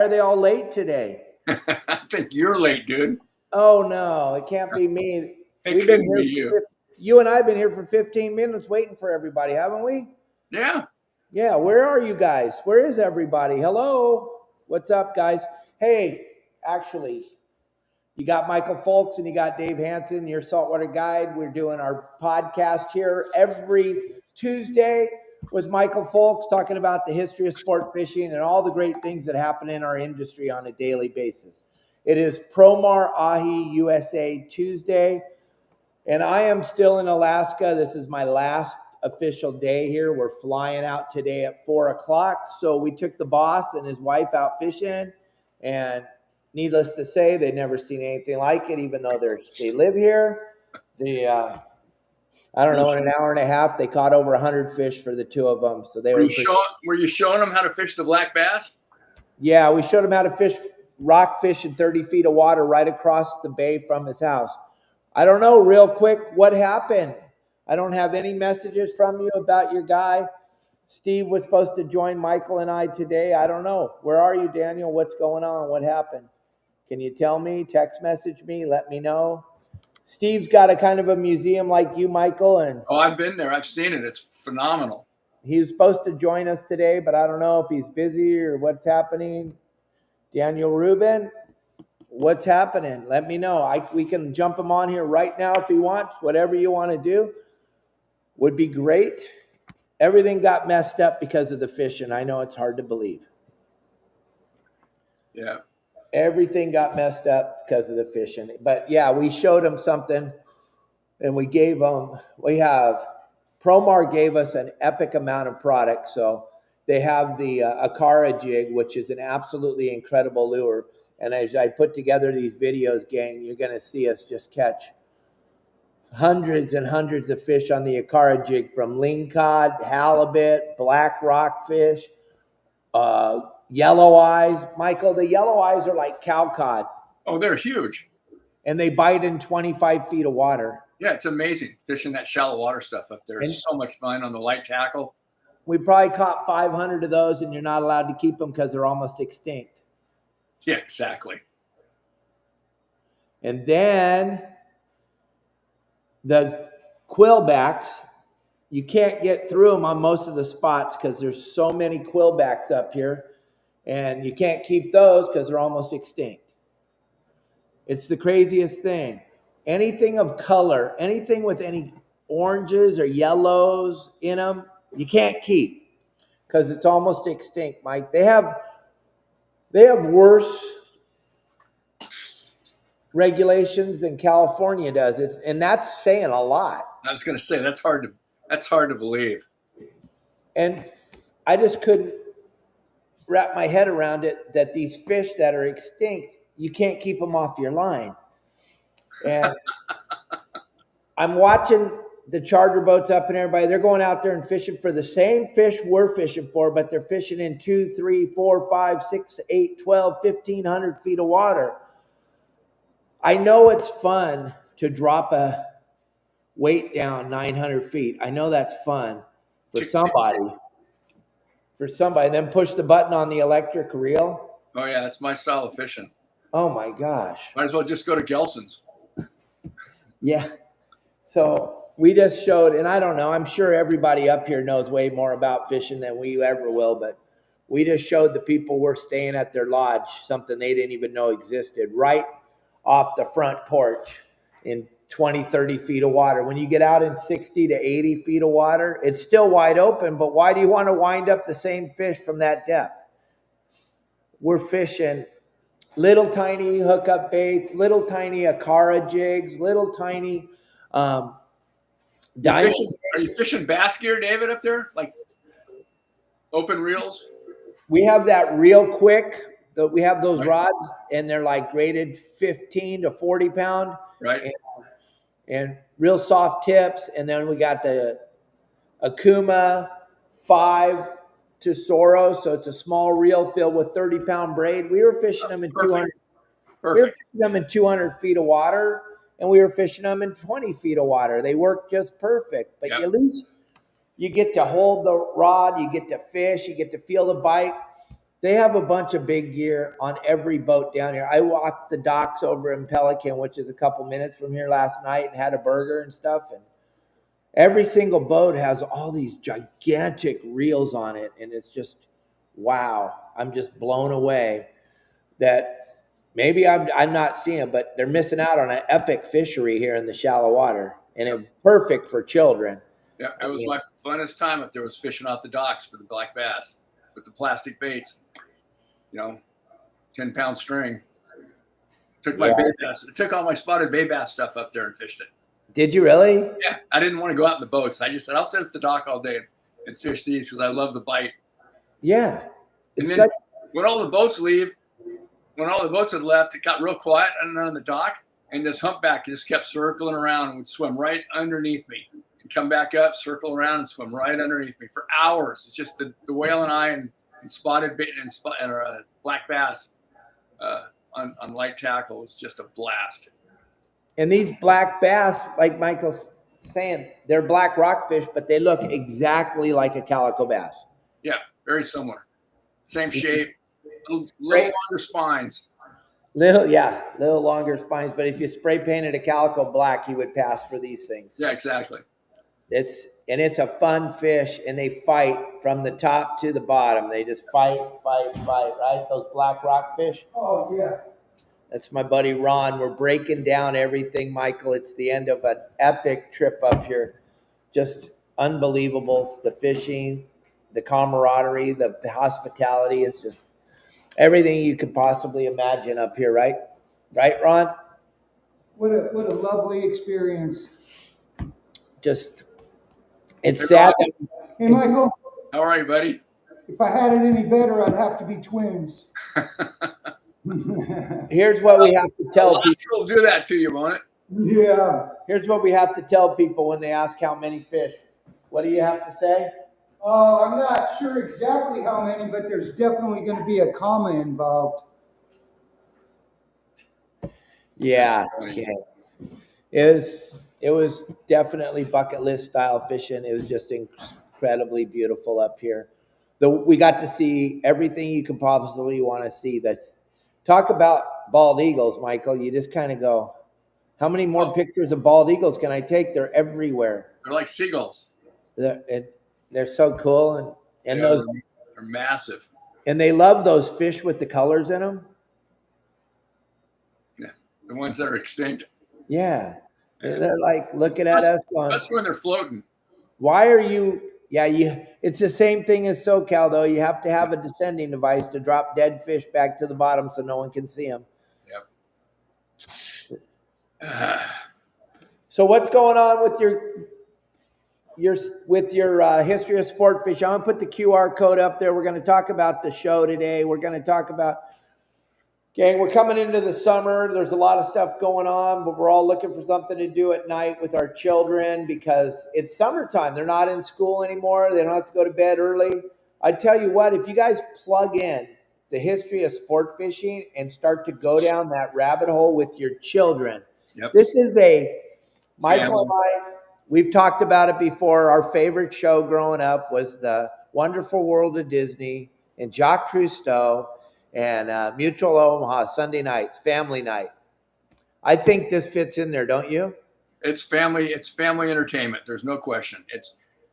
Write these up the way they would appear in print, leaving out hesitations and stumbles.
Are they all late today? I think you're late, dude. Oh no, it can't be me. It couldn't be you. You and I have been here for 15 minutes waiting for everybody, haven't we? Yeah. Yeah, where are you guys? Where is everybody? Hello? What's up, guys? Hey, actually, you got Michael Folks and you got Dave Hansen, your saltwater guide. We're doing our podcast here every Tuesday with Michael Folks, talking about the history of sport fishing and all the great things that happen in our industry on a daily basis. It is Promar Ahi USA Tuesday, and I am still in Alaska. This is my last official day here. We're flying out today at 4 o'clock. So we took the boss and his wife out fishing, and needless to say, they've never seen anything like it, even though they live here. I don't know, in an hour and a half, they caught over 100 fish for the two of them. So they were you showing them how to fish the black bass? Yeah, we showed them how to fish rock fish in 30 feet of water right across the bay from his house. I don't know, real quick, what happened? I don't have any messages from you about your guy. Steve was supposed to join Michael and I today. I don't know. Where are you, Daniel? What's going on? What happened? Can you tell me? Text message me. Let me know. Steve's got a kind of a museum like you, Michael. Oh, I've been there. I've seen it. It's phenomenal. He was supposed to join us today, but I don't know if he's busy or what's happening. Daniel Rubin, what's happening? Let me know. We can jump him on here right now if he wants. Whatever you want to do would be great. Everything got messed up because of the fishing. I know it's hard to believe. Yeah. Everything got messed up because of the fishing. But yeah, we showed him something, and we Promar gave us an epic amount of product. So they have the Akara jig, which is an absolutely incredible lure. And as I put together these videos, gang, you're going to see us just catch hundreds and hundreds of fish on the Akara jig, from lingcod, halibut, black rockfish, yellow eyes. Michael, the yellow eyes are like cow cod. Oh, they're huge. And they bite in 25 feet of water. Yeah, it's amazing fishing that shallow water stuff up there. It's so much fun on the light tackle. We probably caught 500 of those, and you're not allowed to keep them because they're almost extinct. Yeah, exactly. And then the quillbacks, you can't get through them on most of the spots because there's so many quillbacks up here, and you can't keep those because they're almost extinct. It's the craziest thing. Anything of color, anything with any oranges or yellows in them, you can't keep because it's almost extinct, Mike. They have worse regulations than California does. And that's saying a lot. I was going to say that's hard to believe. And I just couldn't wrap my head around it that these fish that are extinct, you can't keep them off your line. And I'm watching the charter boats up and everybody, they're going out there and fishing for the same fish we're fishing for, but they're fishing in 2, 3, 4, 5, 6, 8, 12, 1,500 feet of water. I know it's fun to drop a weight down 900 feet. I know that's fun for somebody. Then push the button on the electric reel. Oh yeah, that's my style of fishing. Oh my gosh. Might as well just go to Gelson's. Yeah. So we just showed, and I don't know, I'm sure everybody up here knows way more about fishing than we ever will, but we just showed the people we're staying at their lodge something they didn't even know existed right off the front porch in 20, 30 feet of water. When you get out in 60 to 80 feet of water, it's still wide open, but why do you want to wind up the same fish from that depth? We're fishing little tiny hookup baits, little tiny Akara jigs, little tiny Are you fishing bass gear, David, up there? Like open reels? We have that ReelQuick. We have those rods, and they're like graded 15 to 40 pound. Right. And real soft tips. And then we got the Okuma 5 Tesoro. So it's a small reel filled with 30-pound braid. We were fishing them in 200. We were fishing them in 200 feet of water, and we were fishing them in 20 feet of water. They worked just perfect. But at least you get to hold the rod, you get to fish, you get to feel the bite. They have a bunch of big gear on every boat down here. I walked the docks over in Pelican, which is a couple minutes from here last night, and had a burger and stuff. And every single boat has all these gigantic reels on it. And it's just, wow. I'm just blown away that maybe I'm not seeing it, but they're missing out on an epic fishery here in the shallow water. And it's perfect for children. Yeah, it was my funnest time up there was fishing off the docks for the black bass with the plastic baits, 10-pound string. Took my bay bass. Took all my spotted bay bass stuff up there and fished it. Did you really? Yeah, I didn't want to go out in the boats. I just said I'll sit at the dock all day and fish these because I love the bite. Yeah. And then when all the boats leave, when all the boats had left, it got real quiet on the dock, and this humpback just kept circling around and would swim right underneath me. Come back up, circle around, and swim right underneath me for hours. It's just the whale and I and spotted bait and black bass on light tackle was just a blast. And these black bass, like Michael's saying, they're black rockfish, but they look exactly like a calico bass. Yeah, very similar. Same shape, little longer spines. Little longer spines. But if you spray painted a calico black, you would pass for these things. Yeah, exactly. It's a fun fish, and they fight from the top to the bottom. They just fight, right? Those black rockfish. Oh, yeah. That's my buddy Ron. We're breaking down everything, Michael. It's the end of an epic trip up here. Just unbelievable. The fishing, the camaraderie, the hospitality is just everything you could possibly imagine up here, right? Right, Ron? What a lovely experience. Just, it's sad. Hey, Michael. How are you, buddy? If I had it any better, I'd have to be twins. Here's what we have to tell people. We'll do that to you, won't it? Yeah. Here's what we have to tell people when they ask how many fish. What do you have to say? I'm not sure exactly how many, but there's definitely going to be a comma involved. Yeah. Okay. It was definitely bucket list style fishing. It was just incredibly beautiful up here. We got to see everything you could possibly want to see. Talk about bald eagles, Michael. You just kind of go, how many more pictures of bald eagles can I take? They're everywhere. They're like seagulls. They're so cool, and they're massive. And they love those fish with the colors in them. Yeah, the ones that are extinct. Yeah. They're like looking at us going. That's when they're floating. Why are you? Yeah, it's the same thing as SoCal, though. You have to have a descending device to drop dead fish back to the bottom so no one can see them. Yep. So what's going on with your history of sport fishing? I'm going to put the QR code up there. We're going to talk about the show today. We're going to talk about, gang, we're coming into the summer. There's a lot of stuff going on, but we're all looking for something to do at night with our children because it's summertime. They're not in school anymore. They don't have to go to bed early. I tell you what, if you guys plug in the history of sport fishing and start to go down that rabbit hole with your children, this is Michael and I, we've talked about it before. Our favorite show growing up was The Wonderful World of Disney and Jacques Cousteau and Mutual Omaha Sunday nights, family night. I think this fits in there, don't you? It's family entertainment. There's no question.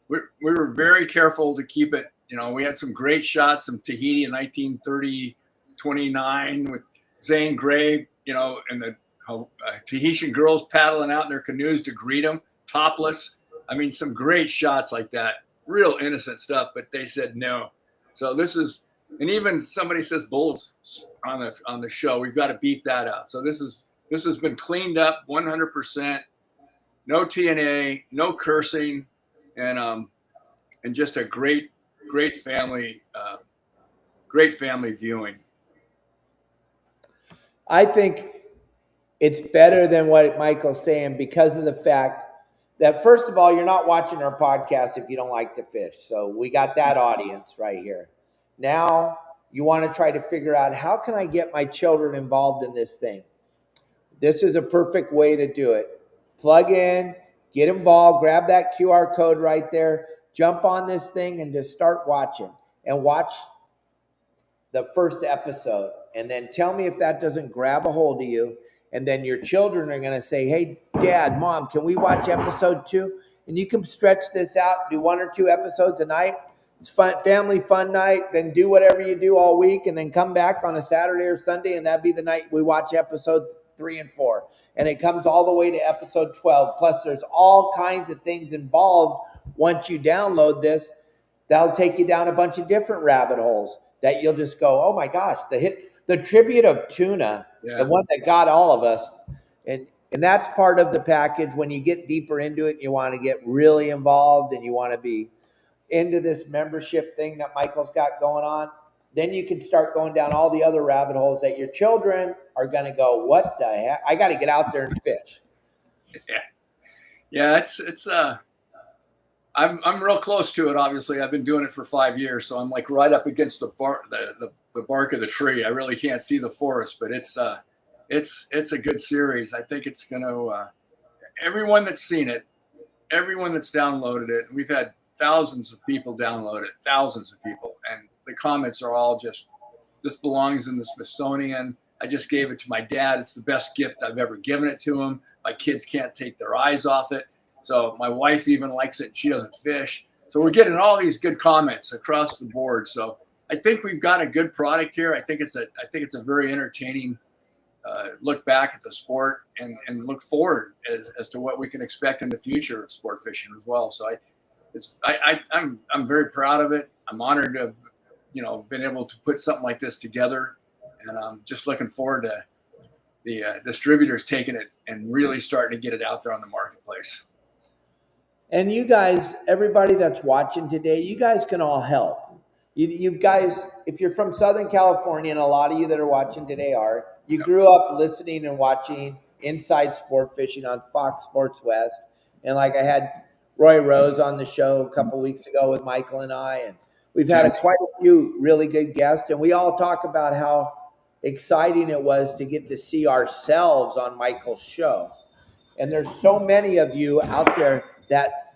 We were very careful to keep it. We had some great shots from Tahiti in 29 with Zane Grey, and the Tahitian girls paddling out in their canoes to greet them, topless. I mean, some great shots like that. Real innocent stuff, but they said no. So this is. And even somebody says bulls on the show. We've got to beep that out. So this has been cleaned up 100%. No TNA, no cursing, and just a great family viewing. I think it's better than what Michael's saying because of the fact that, first of all, you're not watching our podcast if you don't like to fish. So we got that audience right here. Now you want to try to figure out, how can I get my children involved in this thing? This is a perfect way to do it. Plug in, get involved, grab that QR code right there, jump on this thing and just start watching. And watch the first episode, and then tell me if that doesn't grab a hold of you. And then your children are going to say, hey, Dad, Mom, can we watch episode 2? And you can stretch this out, do 1 or 2 episodes a night. It's fun, family fun night. Then do whatever you do all week, and then come back on a Saturday or Sunday, and that'd be the night we watch episode 3 and 4. And it comes all the way to episode 12. Plus, there's all kinds of things involved once you download this. That'll take you down a bunch of different rabbit holes that you'll just go, oh my gosh, the tribute of tuna, the one that got all of us. And that's part of the package. When you get deeper into it, you want to get really involved and you want to be into this membership thing that Michael's got going on, then you can start going down all the other rabbit holes that your children are going to go, what the heck? I got to get out there and fish. Yeah. I'm real close to it. Obviously, I've been doing it for 5 years, so I'm like right up against the bark of the tree. I really can't see the forest, but it's a good series. I think it's going to everyone that's seen it, everyone that's downloaded it. We've had thousands of people download it, thousands of people, and the comments are all just, this belongs in the Smithsonian. I just gave it to my dad. It's the best gift I've ever given it to him. My kids can't take their eyes off it. So my wife even likes it. She doesn't fish. So we're getting all these good comments across the board. So I think we've got a good product here. I think it's a very entertaining look back at the sport and look forward as to what we can expect in the future of sport fishing as well. So I'm very proud of it. I'm honored to have, been able to put something like this together, and I'm just looking forward to the distributors taking it and really starting to get it out there on the marketplace. And you guys, everybody that's watching today, you guys can all help. You guys, if you're from Southern California, and a lot of you that are watching today you grew up listening and watching Inside Sport Fishing on Fox Sports West. And like I had Roy Rose on the show a couple weeks ago with Michael and I, and we've had quite a few really good guests, and we all talk about how exciting it was to get to see ourselves on Michael's show. And there's so many of you out there that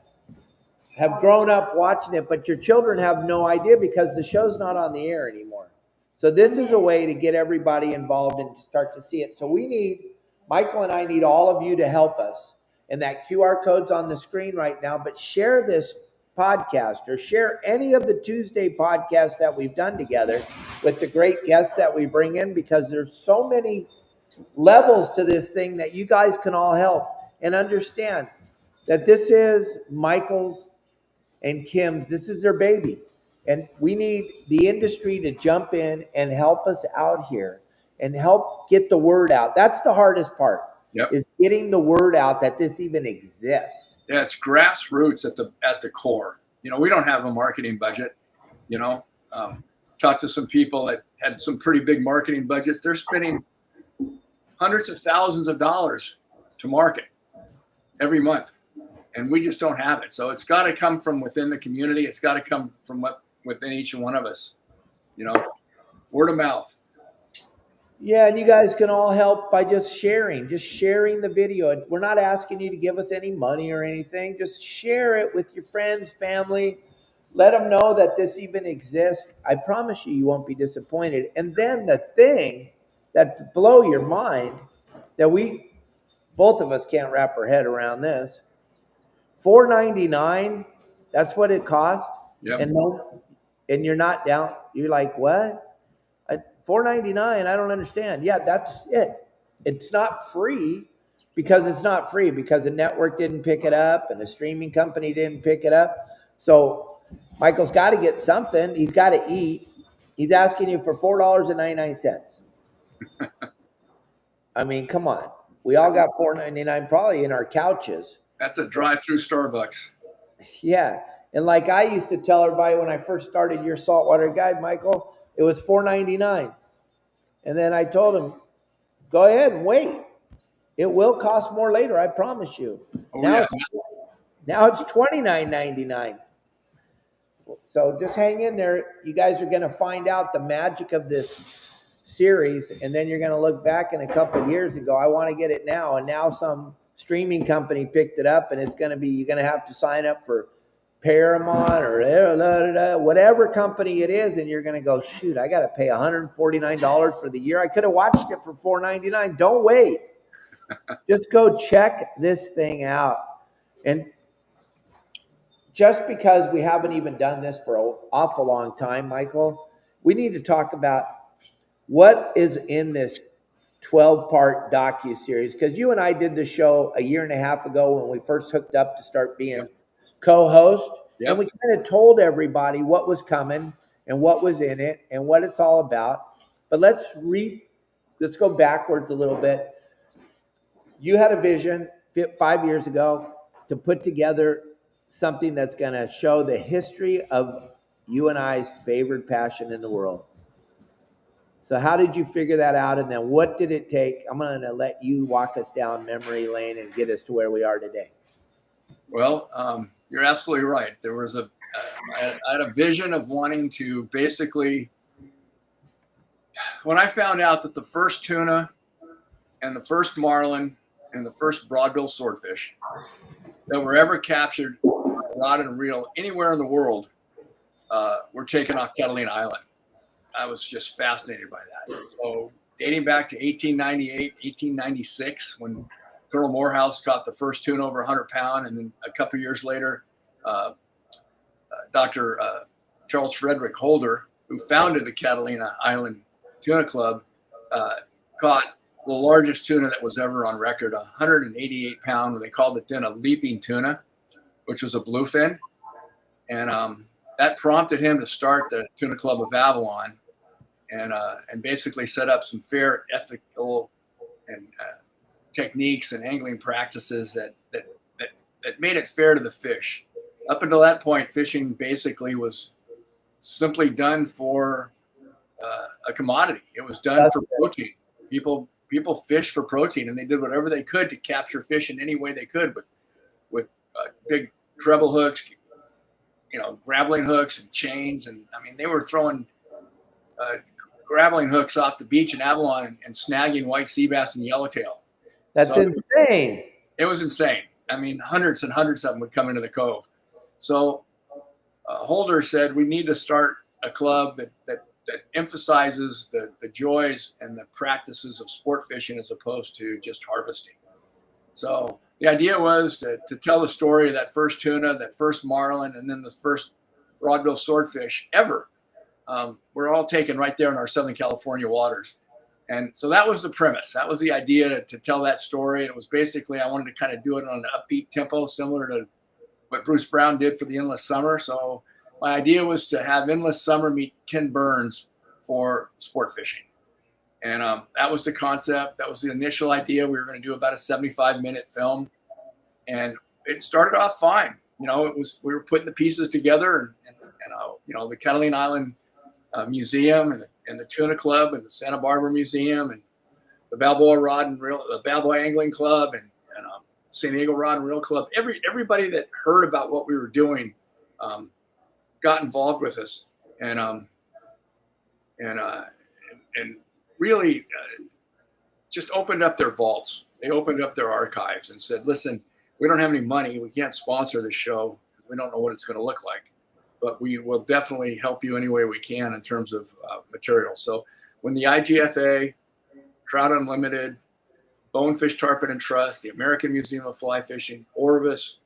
have grown up watching it, but your children have no idea because the show's not on the air anymore. So this is a way to get everybody involved and to start to see it. So Michael and I need all of you to help us. And that QR code's on the screen right now, but share this podcast or share any of the Tuesday podcasts that we've done together with the great guests that we bring in, because there's so many levels to this thing that you guys can all help and understand that this is Michael's and Kim's, this is their baby. And we need the industry to jump in and help us out here and help get the word out. That's the hardest part. Is getting the word out that this even exists. Yeah, it's grassroots at the core. We don't have a marketing budget. Talked to some people that had some pretty big marketing budgets. They're spending hundreds of thousands of dollars to market every month, and we just don't have it. So it's got to come from within the community. It's got to come from within each one of us. Word of mouth. Yeah, and you guys can all help by just sharing the video. We're not asking you to give us any money or anything. Just share it with your friends, family. Let them know that this even exists. I promise you won't be disappointed. And then the thing that blow your mind that both of us can't wrap our head around this. $4.99, that's what it costs. Yep. And you're not down. You're like, what? $4.99, I don't understand. Yeah, that's it. It's not free because the network didn't pick it up and the streaming company didn't pick it up. So Michael's got to get something. He's got to eat. He's asking you for $4.99. I mean, come on. We all got $4.99 probably in our couches. That's a drive-through Starbucks. Yeah. And like I used to tell everybody when I first started Your Saltwater Guide, Michael, it was $4.99. And then I told him, go ahead and wait. It will cost more later, I promise you. Now it's $29.99. So just hang in there. You guys are going to find out the magic of this series, and then you're going to look back in a couple of years and go, I want to get it now. And now some streaming company picked it up, and it's going to be, you're going to have to sign up for Paramount or whatever company it is, and you're going to go, shoot, I got to pay $149 for the year. I could have watched it for $4.99. Don't wait. Just go check this thing out. And just because we haven't even done this for an awful long time, Michael, we need to talk about what is in this 12-part docuseries, because you and I did the show a year and a half ago when we first hooked up to start being co-host. And we kind of told everybody what was coming and what was in it and what it's all about. But let's go backwards a little bit. You had a vision 5 years ago to put together something that's going to show the history of you and I's favorite passion in the world. So how did you figure that out? And then what did it take? I'm going to let you walk us down memory lane and get us to where we are today. Well, you're absolutely right. There was I had a vision of wanting to basically, when I found out that the first tuna and the first marlin and the first broadbill swordfish that were ever captured on a rod and reel anywhere in the world were taken off Catalina Island, I was just fascinated by that. So dating back to 1898, 1896, when Colonel Morehouse caught the first tuna over 100 pound, and then a couple of years later, Dr. Charles Frederick Holder, who founded the Catalina Island Tuna Club, caught the largest tuna that was ever on record, 188 pound, when they called it then a leaping tuna, which was a bluefin. And that prompted him to start the Tuna Club of Avalon, and basically set up some fair, ethical, and techniques and angling practices that made it fair to the fish. Up until that point, fishing basically was simply done for a commodity. It was done for protein. People fished for protein, and they did whatever they could to capture fish in any way they could with big treble hooks, grappling hooks and chains. And I mean, they were throwing grappling hooks off the beach in Avalon and snagging white sea bass and yellowtail. That's insane. It was insane. I mean, hundreds and hundreds of them would come into the cove. So Holder said, we need to start a club that emphasizes the joys and the practices of sport fishing as opposed to just harvesting. So the idea was to tell the story of that first tuna, that first marlin, and then the first broadbill swordfish ever. We're all taken right there in our Southern California waters. And so that was the premise. That was the idea to tell that story. It was basically, I wanted to kind of do it on an upbeat tempo, similar to what Bruce Brown did for the Endless Summer. So my idea was to have Endless Summer meet Ken Burns for sport fishing. And that was the concept. That was the initial idea. We were going to do about a 75-minute film. And it started off fine. We were putting the pieces together, and the Catalina Island Museum and the Tuna Club and the Santa Barbara Museum and the Balboa Rod and Reel, the Balboa Angling Club and San Diego Rod and Reel Club. Everybody that heard about what we were doing got involved with us, and really just opened up their vaults. They opened up their archives and said, "Listen, we don't have any money. We can't sponsor the show. We don't know what it's going to look like, but we will definitely help you any way we can in terms of material." So when the IGFA, Trout Unlimited, Bonefish Tarpon and Trust, the American Museum of Fly Fishing, Orvis,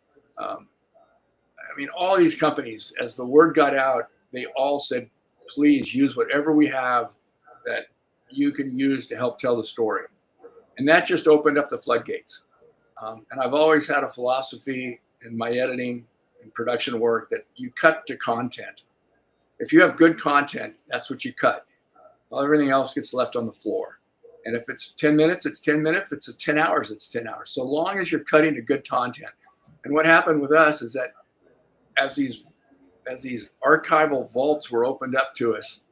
all these companies, as the word got out, they all said, please use whatever we have that you can use to help tell the story. And that just opened up the floodgates. And I've always had a philosophy in my editing and production work that you cut to content. If you have good content, that's what you cut. Well, everything else gets left on the floor. And if it's 10 minutes, it's 10 minutes. If it's 10 hours, it's 10 hours. So long as you're cutting to good content. And what happened with us is that as these archival vaults were opened up to us,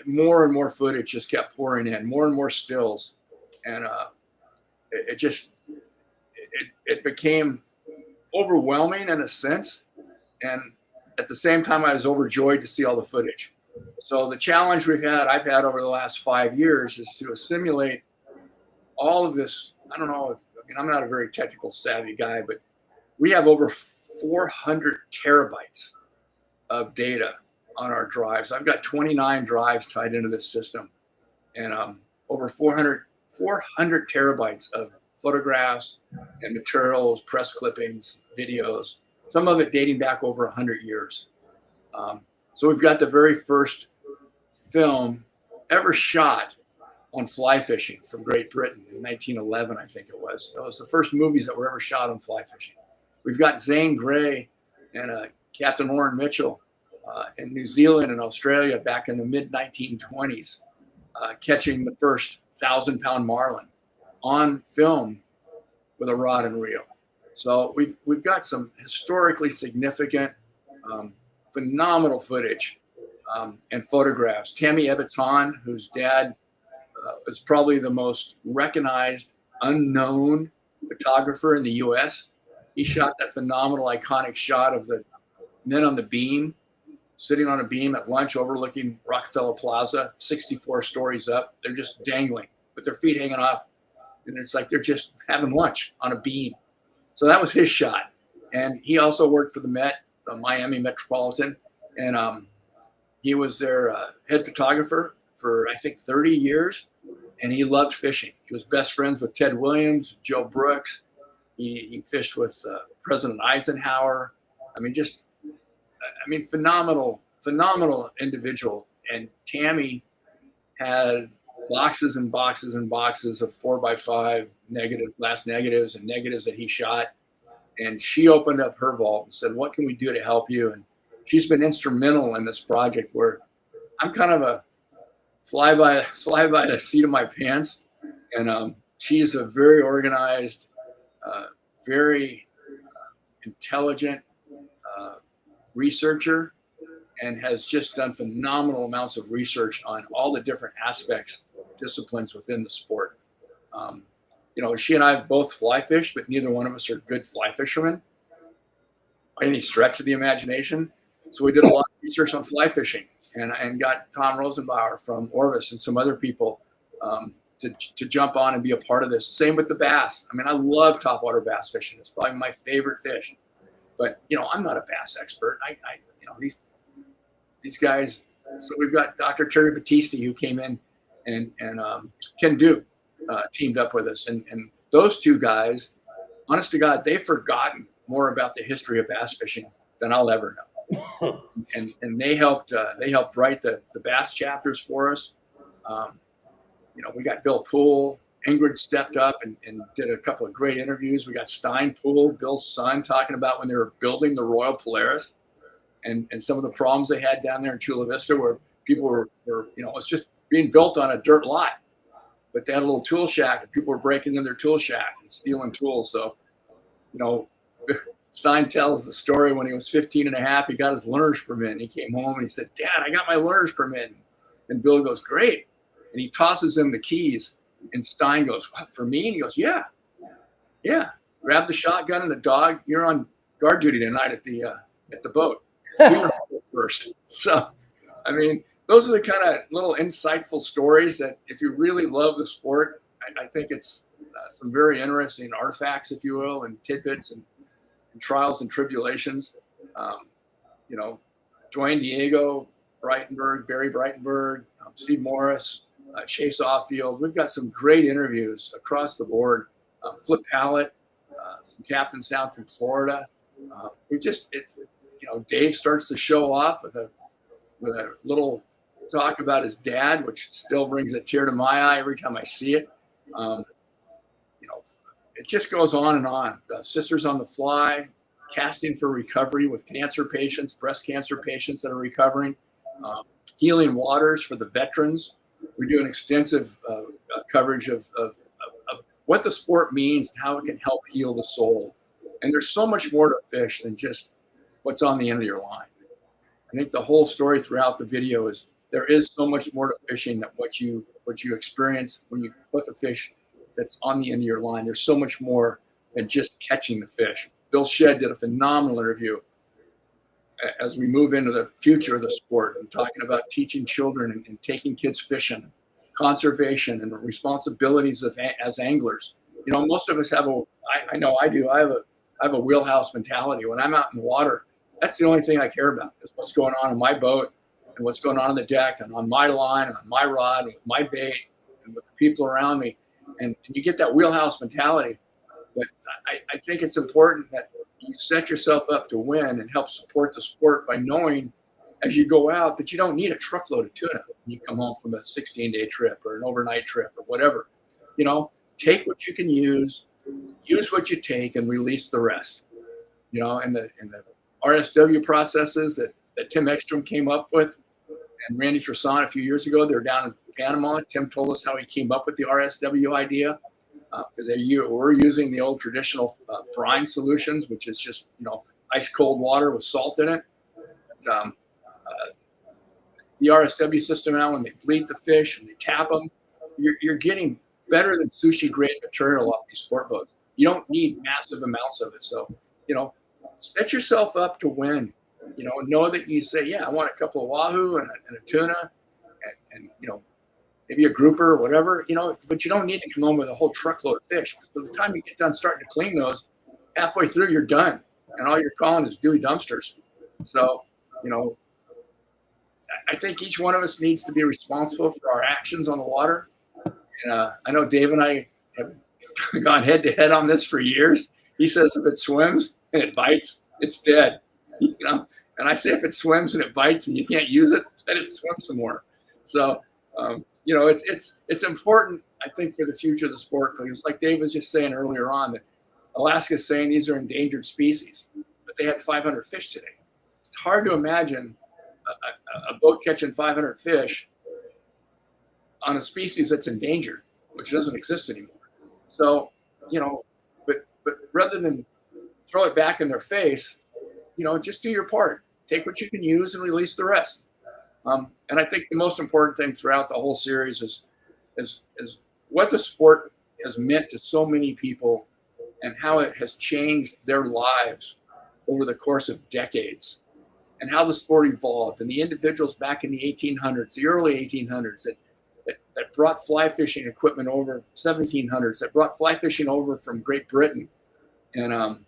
more and more footage just kept pouring in, more and more stills. And it became overwhelming in a sense. And at the same time, I was overjoyed to see all the footage. So the challenge I've had over the last 5 years is to assimilate all of this. I don't know I'm not a very technical savvy guy, but we have over 400 terabytes of data on our drives. I've got 29 drives tied into this system, and over 400 terabytes of photographs and materials, press clippings, videos, some of it dating back over 100 years. So we've got the very first film ever shot on fly fishing from Great Britain in 1911, I think it was. That was the first movies that were ever shot on fly fishing. We've got Zane Grey and Captain Warren Mitchell in New Zealand and Australia back in the mid-1920s catching the first 1,000-pound marlin on film with a rod and reel. So we've got some historically significant, phenomenal footage and photographs. Tammy Ebbets-Hahn, whose dad was probably the most recognized unknown photographer in the U.S. He shot that phenomenal, iconic shot of the men on the beam, sitting on a beam at lunch overlooking Rockefeller Plaza, 64 stories up. They're just dangling with their feet hanging off. And it's like they're just having lunch on a beam. So that was his shot. And he also worked for the Met, the Miami Metropolitan. And he was their head photographer for, I think, 30 years. And he loved fishing. He was best friends with Ted Williams, Joe Brooks. He fished with President Eisenhower. Phenomenal individual. And Tammy had boxes and boxes and boxes of 4x5 glass negatives and negatives that he shot. And she opened up her vault and said, what can we do to help you? And she's been instrumental in this project where I'm kind of a fly by the seat of my pants. And she's a very organized, very intelligent researcher, and has just done phenomenal amounts of research on all the different aspects, disciplines within the sport. She and I have both fly fished, but neither one of us are good fly fishermen by any stretch of the imagination. So we did a lot of research on fly fishing and got Tom Rosenbauer from Orvis and some other people to jump on and be a part of this. Same with the bass. I love topwater bass fishing. It's probably my favorite fish. But, I'm not a bass expert. These guys. So we've got Dr. Terry Battisti, who came in, and Ken Duke teamed up with us. And those two guys, honest to God, they've forgotten more about the history of bass fishing than I'll ever know. and they helped write the bass chapters for us. We got Bill Poole. Ingrid stepped up and did a couple of great interviews. We got Stein Poole, Bill's son, talking about when they were building the Royal Polaris and some of the problems they had down there in Chula Vista, where people were it's just being built on a dirt lot, but they had a little tool shack and people were breaking in their tool shack and stealing tools. So, Stein tells the story when he was 15 and a half, he got his learner's permit and he came home and he said, Dad, I got my learner's permit. And Bill goes, great. And he tosses him the keys. And Stein goes, what, for me? And he goes, yeah. Grab the shotgun and the dog. You're on guard duty tonight at the boat. First. So, those are the kind of little insightful stories that if you really love the sport, I think it's some very interesting artifacts, if you will, and tidbits and trials and tribulations. Dwayne Diego, Breitenberg, Barry Breitenberg, Steve Morris, Chase Offield. We've got some great interviews across the board. Flip Pallett, some captains down from Florida. Dave starts the show off with a little talk about his dad, which still brings a tear to my eye every time I see it. It just goes on and on. Sisters on the Fly, casting for recovery with cancer patients, breast cancer patients that are recovering. Healing Waters for the veterans. We do an extensive coverage of what the sport means and how it can help heal the soul. And there's so much more to fish than just what's on the end of your line. I think the whole story throughout the video is there is so much more to fishing than what you experience when you hook a fish that's on the end of your line. There's so much more than just catching the fish. Bill Shedd did a phenomenal interview as we move into the future of the sport and talking about teaching children and taking kids fishing, conservation and the responsibilities as anglers. Most of us have I know I do. I I have a wheelhouse mentality. When I'm out in the water, that's the only thing I care about is what's going on in my boat and what's going on the deck and on my line and on my rod and with my bait and with the people around me. And you get that wheelhouse mentality. But I think it's important that you set yourself up to win and help support the sport by knowing as you go out that you don't need a truckload of tuna when you come home from a 16-day trip or an overnight trip or whatever. You know, take what you can use what you take, and release the rest. You know, and the RSW processes that Tim Ekstrom came up with and Randy Trisson a few years ago, they were down in Panama. Tim told us how he came up with the RSW idea because we're using the old traditional brine solutions, which is just, you know, ice cold water with salt in it. The RSW system now, when they bleed the fish and they tap them, you're getting better than sushi grade material off these sport boats. You don't need massive amounts of it. So, you know, set yourself up to win, you know, and know that you say, yeah, I want a couple of wahoo and a tuna and, you know, maybe a grouper or whatever, you know, but you don't need to come home with a whole truckload of fish. By the time you get done starting to clean those, halfway through, you're done. And all you're calling is Dewey dumpsters. So, you know, I think each one of us needs to be responsible for our actions on the water. And I know Dave and I have gone head to head on this for years. He says if it swims and it bites, it's dead. You know, and I say if it swims and it bites and you can't use it, let it swim some more. So, you know, it's important, I think, for the future of the sport, because like Dave was just saying earlier on, that Alaska's saying these are endangered species, but they had 500 fish today. It's hard to imagine a boat catching 500 fish on a species that's endangered, which doesn't exist anymore. So, you know, but rather than throw it back in their face, you know, just do your part. Take what you can use and release the rest. And I think the most important thing throughout the whole series is what the sport has meant to so many people and how it has changed their lives over the course of decades, and how the sport evolved, and the individuals back in the 1800s, the early 1800s that brought fly fishing equipment over, 1700s that brought fly fishing over from Great Britain, and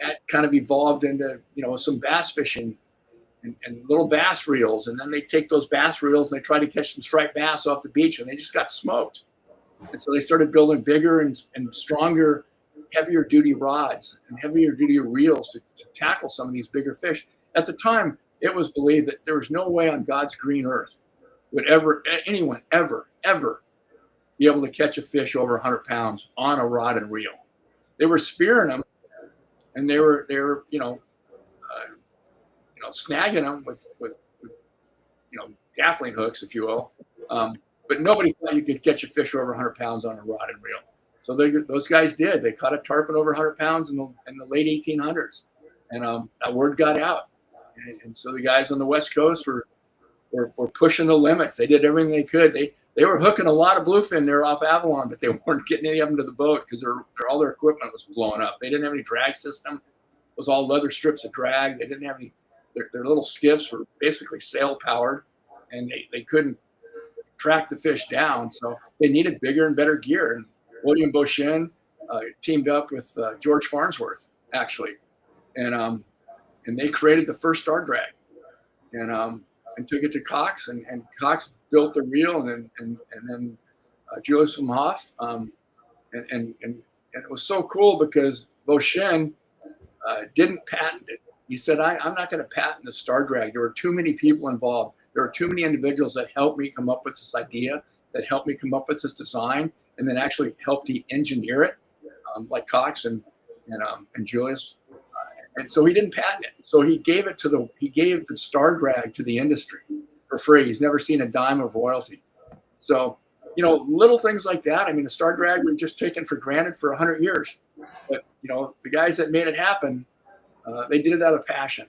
that kind of evolved into, you know, some bass fishing and little bass reels, and then they take those bass reels and they try to catch some striped bass off the beach, and they just got smoked. And so they started building bigger and stronger, heavier duty rods and heavier duty reels to tackle some of these bigger fish. At the time, it was believed that there was no way on God's green earth would anyone ever be able to catch a fish over 100 pounds on a rod and reel. They were spearing them, and they were snagging them with gaffling hooks, if you will. But nobody thought you could catch a fish over 100 pounds on a rod and reel. So those guys did. They caught a tarpon over 100 pounds in the late 1800s, and that word got out. And so the guys on the West Coast were pushing the limits. They did everything they could. They were hooking a lot of bluefin there off Avalon, but they weren't getting any of them to the boat because all their equipment was blowing up. They didn't have any drag system. It was all leather strips of drag. They didn't have any. Their little skiffs were basically sail powered, and they couldn't track the fish down. So they needed bigger and better gear. And William Beauchene teamed up with George Farnsworth, actually, and they created the first star drag, and took it to Cox, and Cox built the reel, and then Julius von Hoff, and it was so cool because Beauchene didn't patent it. He said, I'm not going to patent the star drag. There were too many people involved. There were too many individuals that helped me come up with this idea, that helped me come up with this design, and then actually helped to engineer it, like Cox and Julius. And so he didn't patent it. So he gave the star drag to the industry for free. He's never seen a dime of royalty. So, you know, little things like that. I mean, the star drag we've just taken for granted for 100 years. But, you know, the guys that made it happen, they did it out of passion,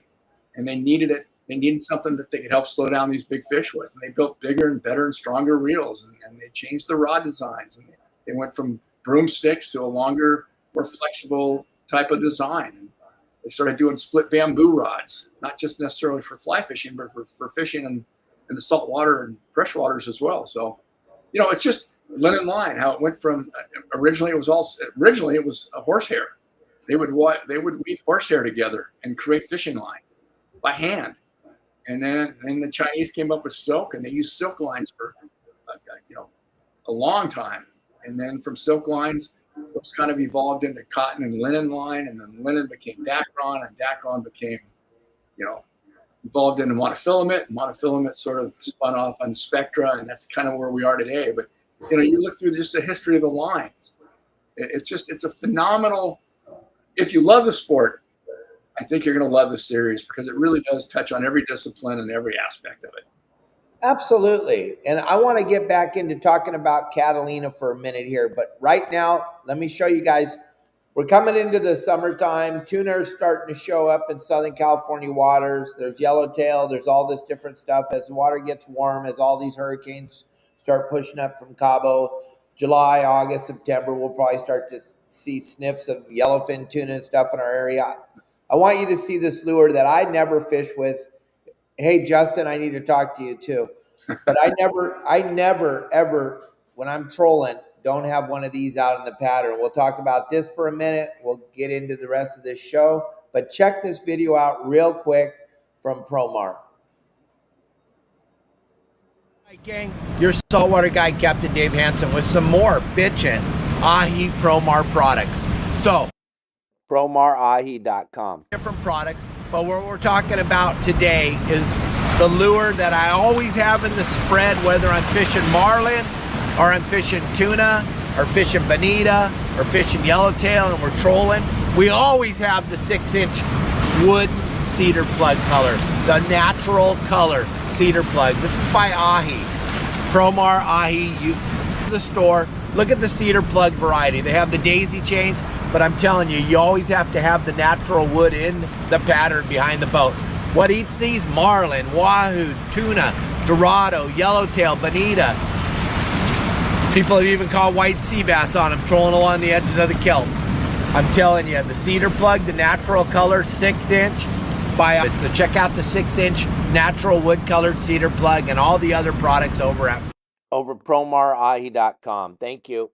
and they needed it. They needed something that they could help slow down these big fish with. And they built bigger and better and stronger reels, and they changed the rod designs. And they went from broomsticks to a longer, more flexible type of design. And they started doing split bamboo rods, not just necessarily for fly fishing, but for fishing in the saltwater and freshwaters as well. So, you know, it's just linen line, how it went from originally it was a horsehair. they would weave horsehair together and create fishing line by hand. And then the Chinese came up with silk, and they used silk lines for a long time. And then from silk lines, those kind of evolved into cotton and linen line, and then linen became Dacron, and Dacron became, evolved into monofilament. Monofilament sort of spun off on Spectra, and that's kind of where we are today. But you look through just the history of the lines. It's a phenomenal. If you love the sport, I think you're going to love the series, because it really does touch on every discipline and every aspect of it. Absolutely. And I want to get back into talking about Catalina for a minute here. But right now, let me show you guys. We're coming into the summertime. Tuna are starting to show up in Southern California waters. There's yellowtail. There's all this different stuff. As the water gets warm, as all these hurricanes start pushing up from Cabo, July, August, September, we'll probably start to see sniffs of yellowfin tuna and stuff in our area. I want you to see this lure that I never fish with. Hey, Justin, I need to talk to you too. But I never, ever, when I'm trolling, don't have one of these out in the pattern. We'll talk about this for a minute. We'll get into the rest of this show. But check this video out real quick from Promar. Hi, gang. Your saltwater guide, Captain Dave Hansen, with some more bitchin' Ahi Promar products. So, PromarAhi.com. Different products, but what we're talking about today is the lure that I always have in the spread, whether I'm fishing marlin, or I'm fishing tuna, or fishing bonita, or fishing yellowtail, and we're trolling. We always have the 6-inch wood cedar plug color, the natural color cedar plug. This is by Ahi, Promar Ahi. You go to the store, look at the cedar plug variety. They have the daisy chains, but I'm telling you, you always have to have the natural wood in the pattern behind the boat. What eats these? Marlin, wahoo, tuna, dorado, yellowtail, bonita. People have even caught white sea bass on them, trolling along the edges of the kelp. I'm telling you, the cedar plug, the natural color 6-inch by so check out the 6-inch natural wood colored cedar plug and all the other products over PromarAhi.com. Thank you.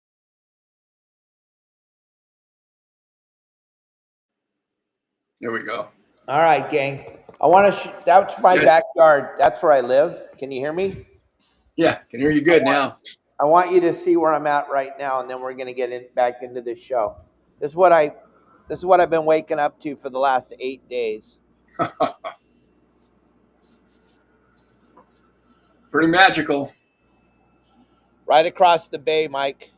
There we go. All right, gang. I want to. That's my backyard. That's where I live. Can you hear me? Yeah, can hear you good now. I want you to see where I'm at right now, and then we're going to get back into this show. This is what I've been waking up to for the last 8 days. Pretty magical. Right across the bay, Mike.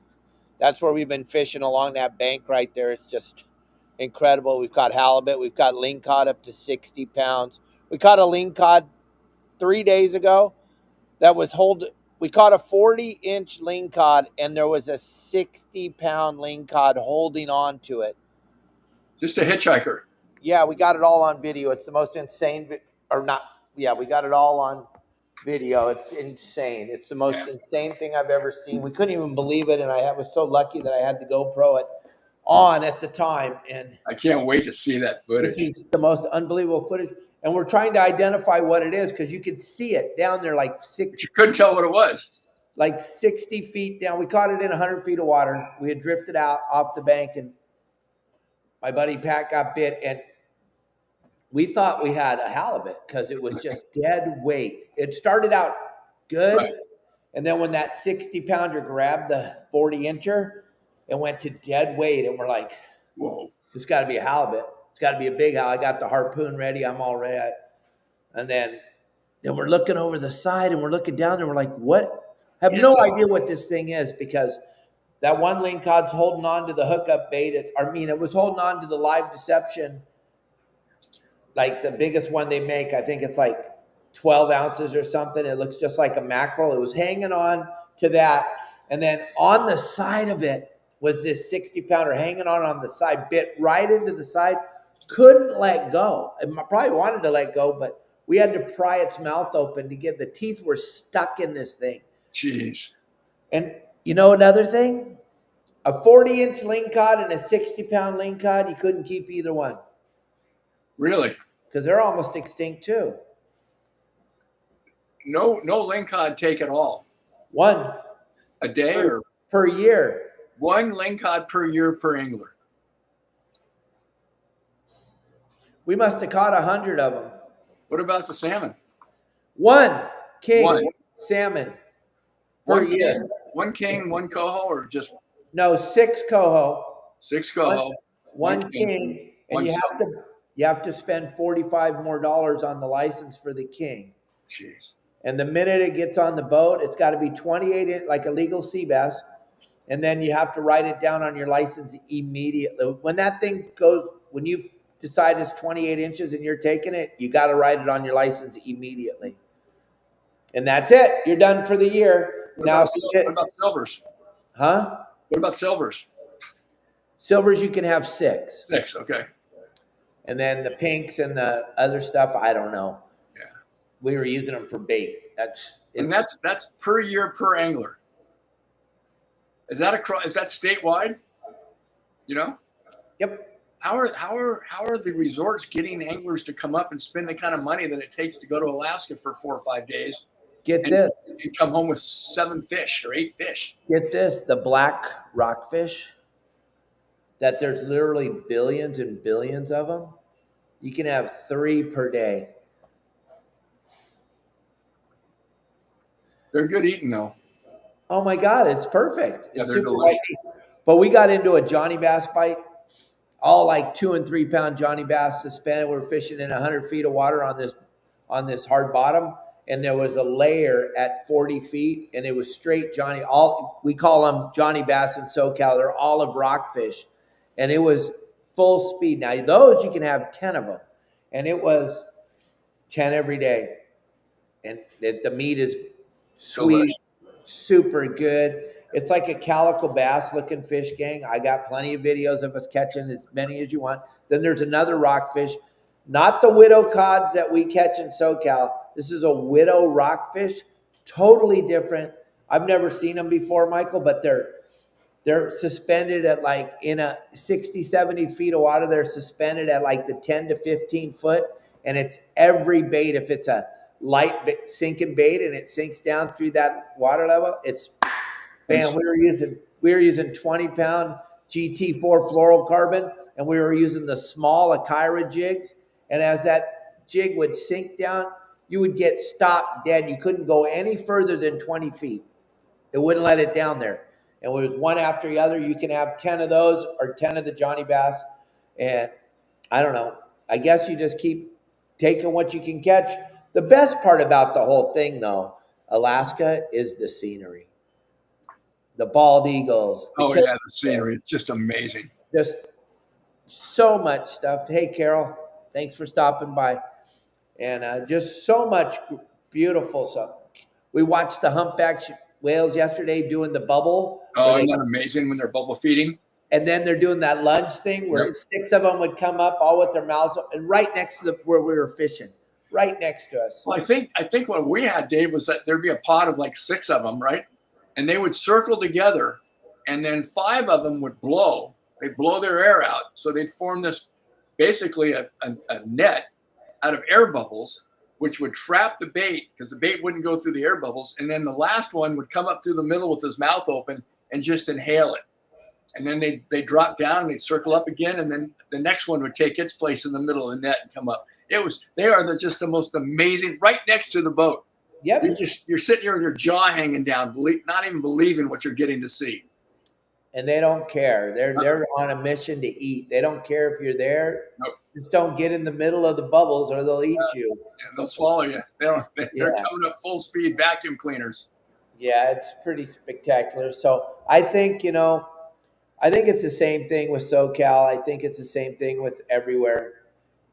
That's where we've been fishing, along that bank right there. It's just incredible. We've caught halibut. We've caught lingcod up to 60 pounds. We caught a lingcod 3 days ago that was we caught a 40-inch lingcod, and there was a 60-pound lingcod holding on to it. Just a hitchhiker. Yeah, we got it all on video. It's the most insane, we got it all on video. It's insane. It's the most insane thing I've ever seen. We couldn't even believe it, and I was so lucky that I had the GoPro on at the time. And I can't wait to see that footage. This is the most unbelievable footage. And we're trying to identify what it is, because you could see it down there like you couldn't tell what it was. Like 60 feet down. We caught it in 100 feet of water. We had drifted out off the bank, and my buddy Pat got bit, and we thought we had a halibut because it was just dead weight. It started out good, right. And then when that 60-pounder grabbed the 40-incher, it went to dead weight, and we're like, whoa, this got to be a halibut. It's got to be a big halibut. I got the harpoon ready. I'm all ready. And then we're looking over the side, and we're looking down, and we're like, what? I have no idea what this thing is, because that one lingcod's holding on to the hookup bait. It was holding on to the live deception, like the biggest one they make. I think it's like 12 ounces or something. It looks just like a mackerel. It was hanging on to that. And then on the side of it was this 60-pounder hanging on the side, bit right into the side, couldn't let go. It probably wanted to let go, but we had to pry its mouth open to get the teeth were stuck in this thing. Jeez. And you know another thing? A 40-inch lingcod and a 60-pound lingcod, you couldn't keep either one. Really? Because they're almost extinct too. No lingcod take at all. One. A day per year. One lingcod per year per angler. We must have caught 100 of them. What about the salmon? One king One. salmon per year. One king, one coho, or just No, 6 coho. 6 coho. One king, and one you have to spend $45 more on the license for the king. Jeez. And the minute it gets on the boat, it's got to be 28 like a legal sea bass, and then you have to write it down on your license immediately. When that thing goes, when you decide it's 28 inches and you're taking it, you got to write it on your license immediately. And that's it. You're done for the year. What about silvers? Huh? What about silvers? Silvers, you can have 6. 6, okay. And then the pinks and the other stuff, I don't know. Yeah. We were using them for bait. That's per year per angler. Is that statewide? You know? Yep. How are the resorts getting anglers to come up and spend the kind of money that it takes to go to Alaska for 4 or 5 days? This. And come home with 7 fish or 8 fish. Get this, the black rockfish, that there's literally billions and billions of them. You can have 3 per day. They're good eating though. Oh my God, it's perfect. Yeah, It's they're delicious. But we got into a Johnny Bass bite, all like 2 and 3 pound Johnny Bass suspended. We were fishing in 100 feet of water on this hard bottom. And there was a layer at 40 feet, and it was straight Johnny. We call them Johnny Bass in SoCal. They're olive rockfish, and it was full speed. Now those you can have 10 of them, and it was 10 every day. And the meat is sweet, super good. It's like a calico bass looking fish, gang. I got plenty of videos of us catching as many as you want. Then there's another rockfish, not the widow cods that we catch in SoCal. This is a widow rockfish, totally different. I've never seen them before, Michael, but they're suspended at like in a 60, 70 feet of water. They're suspended at like the 10 to 15 foot. And it's every bait. If it's a light sinking bait and it sinks down through that water level, it's bam. We were using 20 pound GT4 fluorocarbon, and we were using the small Akira jigs. And as that jig would sink down, you would get stopped dead. You couldn't go any further than 20 feet. It wouldn't let it down there. And it was one after the other. You can have 10 of those or 10 of the Johnny Bass. And I don't know. I guess you just keep taking what you can catch. The best part about the whole thing, though, Alaska, is the scenery. The bald eagles. The scenery. It's just amazing. Just so much stuff. Hey, Carol, thanks for stopping by. And just so much beautiful stuff. We watched the humpback whales yesterday doing the bubble. Oh, isn't that amazing when they're bubble feeding? And then they're doing that lunge thing where 6 of them would come up all with their mouths and right next to where we were fishing, right next to us. Well, I think what we had, Dave, was that there'd be a pod of like 6 of them, right? And they would circle together, and then 5 of them would blow. They'd blow their air out. So they'd form this basically a net out of air bubbles, which would trap the bait because the bait wouldn't go through the air bubbles. And then the last one would come up through the middle with his mouth open and just inhale it. And then they drop down and they'd circle up again. And then the next one would take its place in the middle of the net and come up. They are just the most amazing, right next to the boat. Yep. You're sitting here with your jaw hanging down, not even believing what you're getting to see. And they don't care. They're on a mission to eat. They don't care if you're there. Nope. Just don't get in the middle of the bubbles or they'll eat you. And they'll swallow you. They're coming up full speed vacuum cleaners. Yeah, it's pretty spectacular. So I think, it's the same thing with SoCal. I think it's the same thing with everywhere.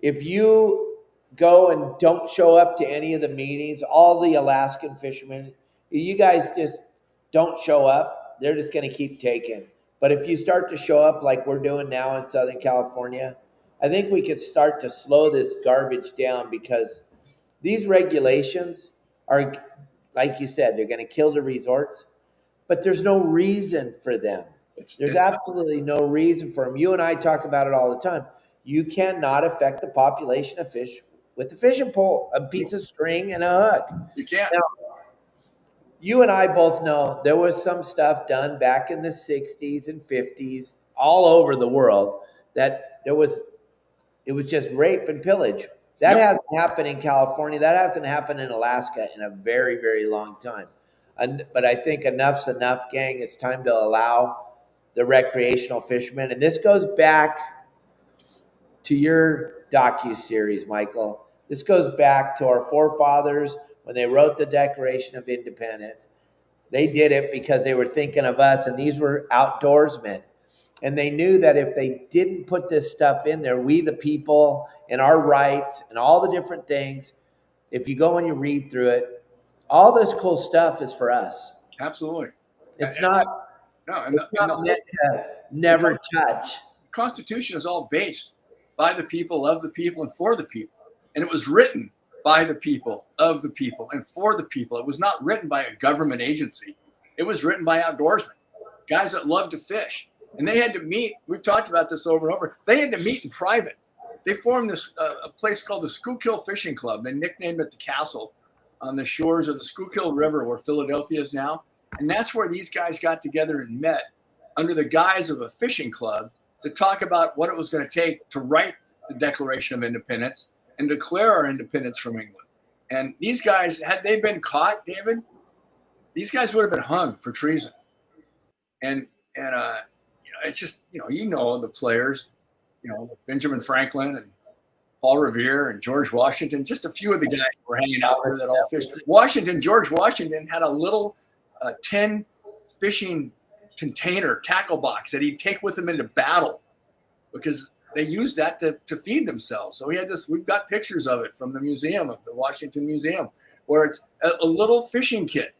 If you go and don't show up to any of the meetings, all the Alaskan fishermen, you guys just don't show up. They're just going to keep taking. But if you start to show up like we're doing now in Southern California, I think we could start to slow this garbage down because these regulations are, like you said, they're going to kill the resorts, but there's no reason for them. There's absolutely no reason for them. You and I talk about it all the time. You cannot affect the population of fish with a fishing pole, a piece of string, and a hook. You can't. Now, you and I both know there was some stuff done back in the 60s and 50s all over the world that there was It was just rape and pillage. That Yep. hasn't happened in California. That hasn't happened in Alaska in a very, very long time. But I think enough's enough, gang. It's time to allow the recreational fishermen. And this goes back to your docu-series, Michael. This goes back to our forefathers when they wrote the Declaration of Independence. They did it because they were thinking of us, and these were outdoorsmen. And they knew that if they didn't put this stuff in there, we the people and our rights and all the different things, if you go and you read through it, all this cool stuff is for us. Absolutely. It's not meant to never touch. The Constitution is all based by the people, of the people, and for the people. And it was written by the people, of the people, and for the people. It was not written by a government agency. It was written by outdoorsmen, guys that love to fish. And they had to meet. We've talked about this over and over. They had to meet in private. They formed this a place called the Schuylkill Fishing Club. They nicknamed it the Castle on the shores of the Schuylkill River, where Philadelphia is now. And that's where these guys got together and met under the guise of a fishing club to talk about what it was going to take to write the Declaration of Independence and declare our independence from England. And these guys, had they been caught, David, these guys would have been hung for treason. And it's just, you know the players, Benjamin Franklin and Paul Revere and George Washington, just a few of the guys who were hanging out there that all fished. George Washington had a little 10 fishing container tackle box that he'd take with him into battle because they used that to feed themselves. So he had this, we've got pictures of it from the museum, of the Washington Museum, where it's a little fishing kit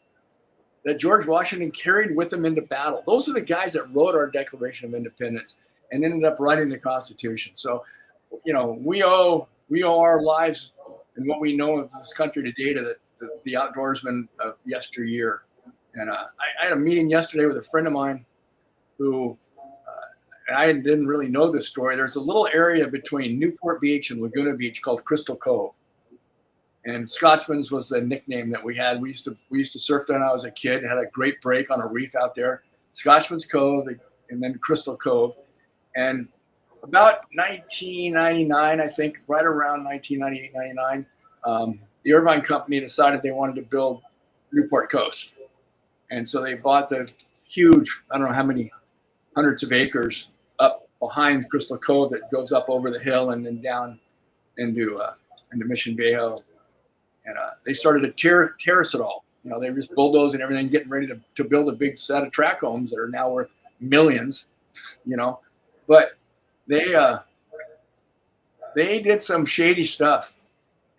that George Washington carried with him into battle. Those are the guys that wrote our Declaration of Independence and ended up writing the Constitution. So, we owe our lives and what we know of this country today to the outdoorsmen of yesteryear. And I had a meeting yesterday with a friend of mine who, and I didn't really know this story. There's a little area between Newport Beach and Laguna Beach called Crystal Cove. And Scotchman's was the nickname that we had. We used to surf there when I was a kid. Had a great break on a reef out there. Scotchman's Cove and then Crystal Cove. And about 1999, I think, right around 1998, 99, the Irvine Company decided they wanted to build Newport Coast. And so they bought the huge, I don't know how many hundreds of acres up behind Crystal Cove that goes up over the hill and then down into Mission Viejo. And they started to terrace it all. They were just bulldozing everything, getting ready to build a big set of track homes that are now worth millions, But they did some shady stuff,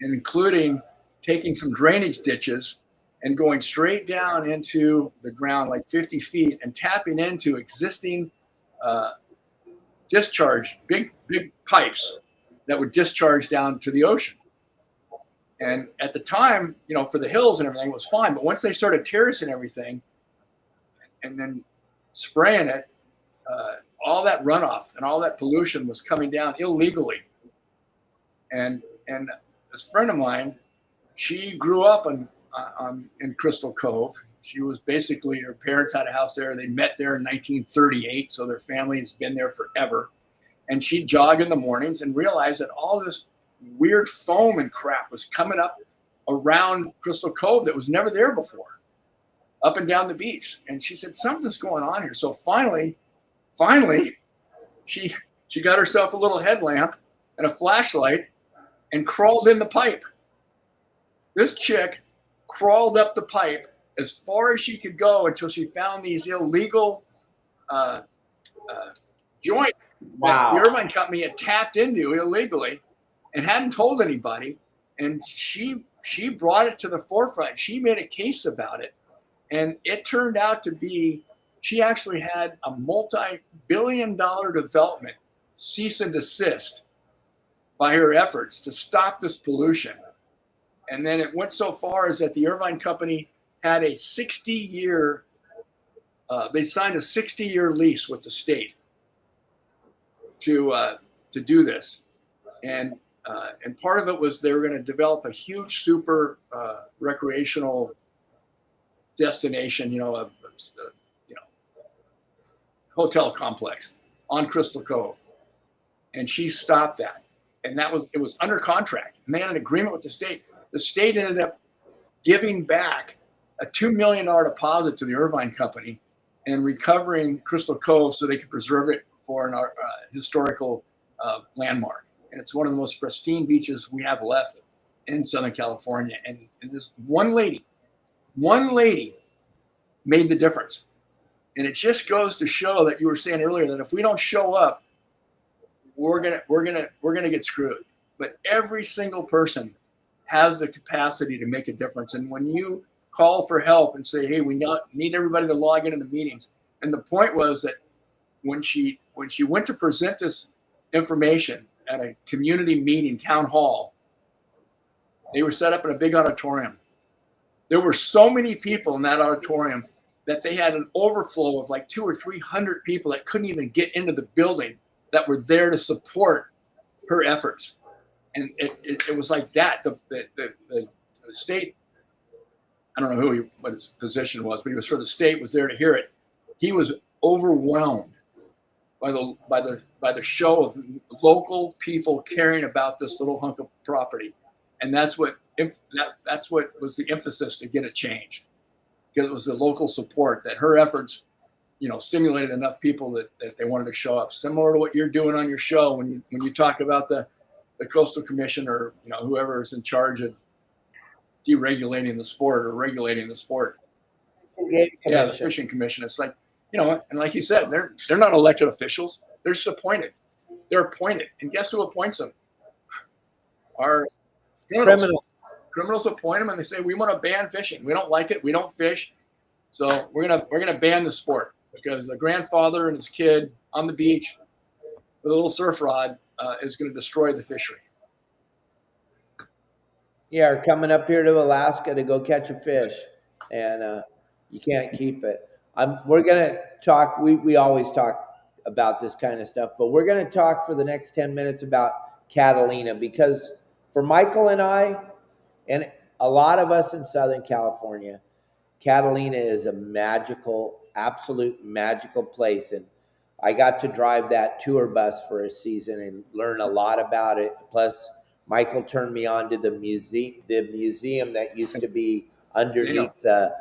including taking some drainage ditches and going straight down into the ground like 50 feet and tapping into existing discharge, big pipes that would discharge down to the ocean. And at the time, for the hills and everything, it was fine. But once they started terracing everything and then spraying it, all that runoff and all that pollution was coming down illegally. And this friend of mine, she grew up in Crystal Cove. She was basically, her parents had a house there. They met there in 1938, so their family has been there forever. And she'd jog in the mornings and realize that all this weird foam and crap was coming up around Crystal Cove that was never there before, up and down the beach. And she said, something's going on here. So finally, she got herself a little headlamp and a flashlight and crawled in the pipe. This chick crawled up the pipe as far as she could go until she found these illegal joints that the Irvine Company had tapped into illegally and hadn't told anybody. And she brought it to the forefront. She made a case about it. And it turned out to be, she actually had a multi-billion-dollar development cease and desist by her efforts to stop this pollution. And then it went so far as that the Irvine Company had a 60-year, they signed a 60-year lease with the state to do this. And part of it was they were going to develop a huge super recreational destination, a hotel complex on Crystal Cove. And she stopped that. and it was under contract. And they had an agreement with the state. The state ended up giving back a $2 million deposit to the Irvine Company and recovering Crystal Cove so they could preserve it for an historical landmark. And it's one of the most pristine beaches we have left in Southern California. And this one lady made the difference. And it just goes to show that you were saying earlier that if we don't show up, we're gonna get screwed. But every single person has the capacity to make a difference. And when you call for help and say, hey, we need everybody to log into the meetings. And the point was that when she went to present this information at a community meeting, town hall, they were set up in a big auditorium. There were so many people in that auditorium that they had an overflow of like 200 or 300 people that couldn't even get into the building that were there to support her efforts. And it was like that. The state, I don't know what his position was, but he was for the state, was there to hear it. He was overwhelmed by the show of local people caring about this little hunk of property, and that's what was the emphasis to get it changed, because it was the local support that her efforts, stimulated enough people that they wanted to show up. Similar to what you're doing on your show when you talk about the Coastal Commission or whoever is in charge of deregulating the sport or regulating the sport. Yeah, the Fishing Commission. It's like, and like you said, they're not elected officials. They're just appointed. They're appointed. And guess who appoints them? Our criminals. Criminals appoint them and they say, we want to ban fishing. We don't like it. We don't fish. So we're gonna ban the sport because the grandfather and his kid on the beach with a little surf rod is going to destroy the fishery. Yeah, or coming up here to Alaska to go catch a fish, and you can't keep it. We're going to talk. We always talk about this kind of stuff, but we're going to talk for the next 10 minutes about Catalina, because for Michael and I, and a lot of us in Southern California, Catalina is a magical, absolute magical place. And I got to drive that tour bus for a season and learn a lot about it. Plus, Michael turned me on to the museum that used to be underneath the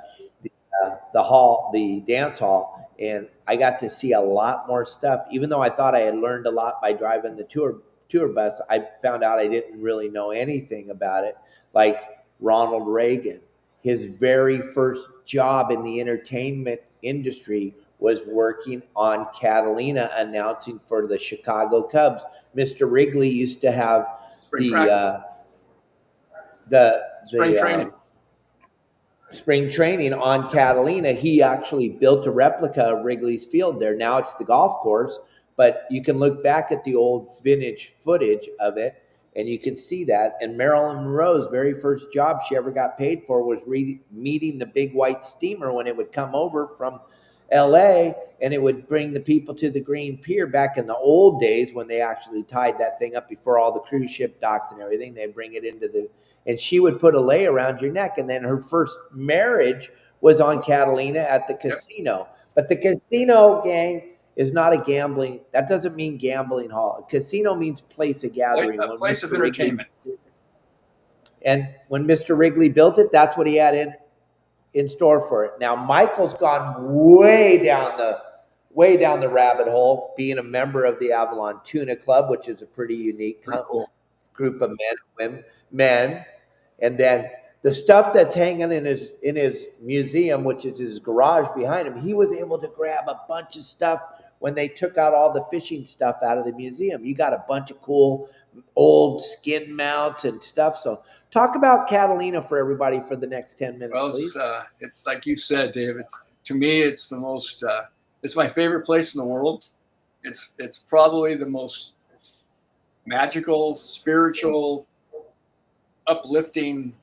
hall, the dance hall, and I got to see a lot more stuff. Even though I thought I had learned a lot by driving the tour bus, I found out I didn't really know anything about it. Like Ronald Reagan, his very first job in the entertainment industry was working on Catalina, announcing for the Chicago Cubs. Mr. Wrigley used to have spring training on Catalina. He actually built a replica of Wrigley's Field there. Now it's the golf course, but you can look back at the old vintage footage of it and you can see that. And Marilyn Monroe's very first job she ever got paid for was meeting the big white steamer when it would come over from LA, and it would bring the people to the Green Pier back in the old days when they actually tied that thing up before all the cruise ship docks and everything. They'd bring it and she would put a lei around your neck. And then her first marriage was on Catalina at the casino. But the casino, gang, is not a gambling. That doesn't mean gambling hall. A casino means place of gathering. A place of entertainment. And when Mr. Wrigley built it, that's what he had in store for it. Now Michael's gone way down the rabbit hole, being a member of the Avalon Tuna Club, which is a pretty unique group of men. And then the stuff that's hanging in his museum, which is his garage behind him, he was able to grab a bunch of stuff when they took out all the fishing stuff out of the museum. You got a bunch of cool old skin mounts and stuff. So talk about Catalina for everybody for the next 10 minutes, please. It's like you said, Dave. To me, it's the most. It's my favorite place in the world. It's probably the most magical, spiritual, uplifting,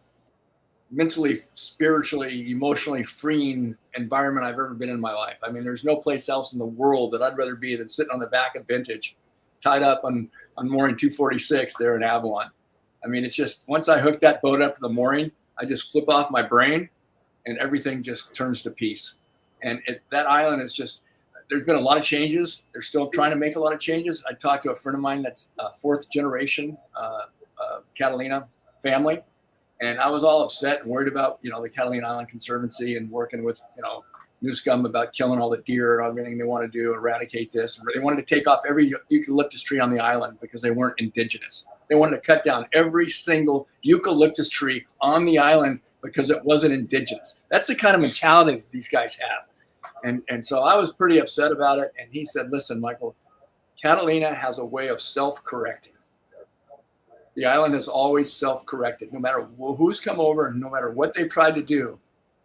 mentally, spiritually, emotionally freeing environment I've ever been in my life. I mean, there's no place else in the world that I'd rather be than sitting on the back of Vintage, tied up on mooring 246 there in Avalon. I mean, it's just, once I hook that boat up to the mooring, I just flip off my brain and everything just turns to peace. And that island is just, there's been a lot of changes. They're still trying to make a lot of changes. I talked to a friend of mine that's fourth generation Catalina family, and I was all upset and worried about, you know, the Catalina Island Conservancy and working with, you know, New Scum about killing all the deer and everything they want to do, eradicate this. They wanted to take off every eucalyptus tree on the island because they weren't indigenous. They wanted to cut down every single eucalyptus tree on the island because it wasn't indigenous. That's the kind of mentality that these guys have. And so I was pretty upset about it. And he said, listen, Michael, Catalina has a way of self-correcting. The island has always self-corrected. No matter who's come over and no matter what they've tried to do,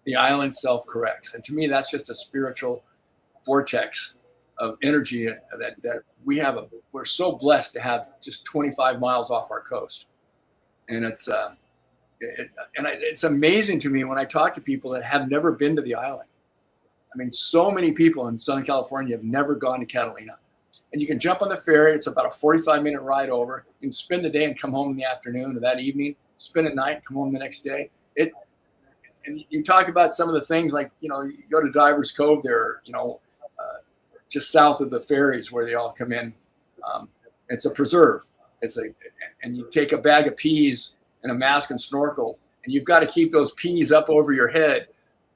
the island self-corrects. And to me, that's just a spiritual vortex of energy that we have. We're so blessed to have just 25 miles off our coast. And it's amazing to me when I talk to people that have never been to the island. I mean, so many people in Southern California have never gone to Catalina. And you can jump on the ferry. It's about a 45-minute ride over. You can spend the day and come home in the afternoon or that evening, spend a night, come home the next day. And you talk about some of the things like, you know, you go to Divers Cove there, you know, just south of the ferries where they all come in. It's a preserve. And you take a bag of peas and a mask and snorkel, and you've got to keep those peas up over your head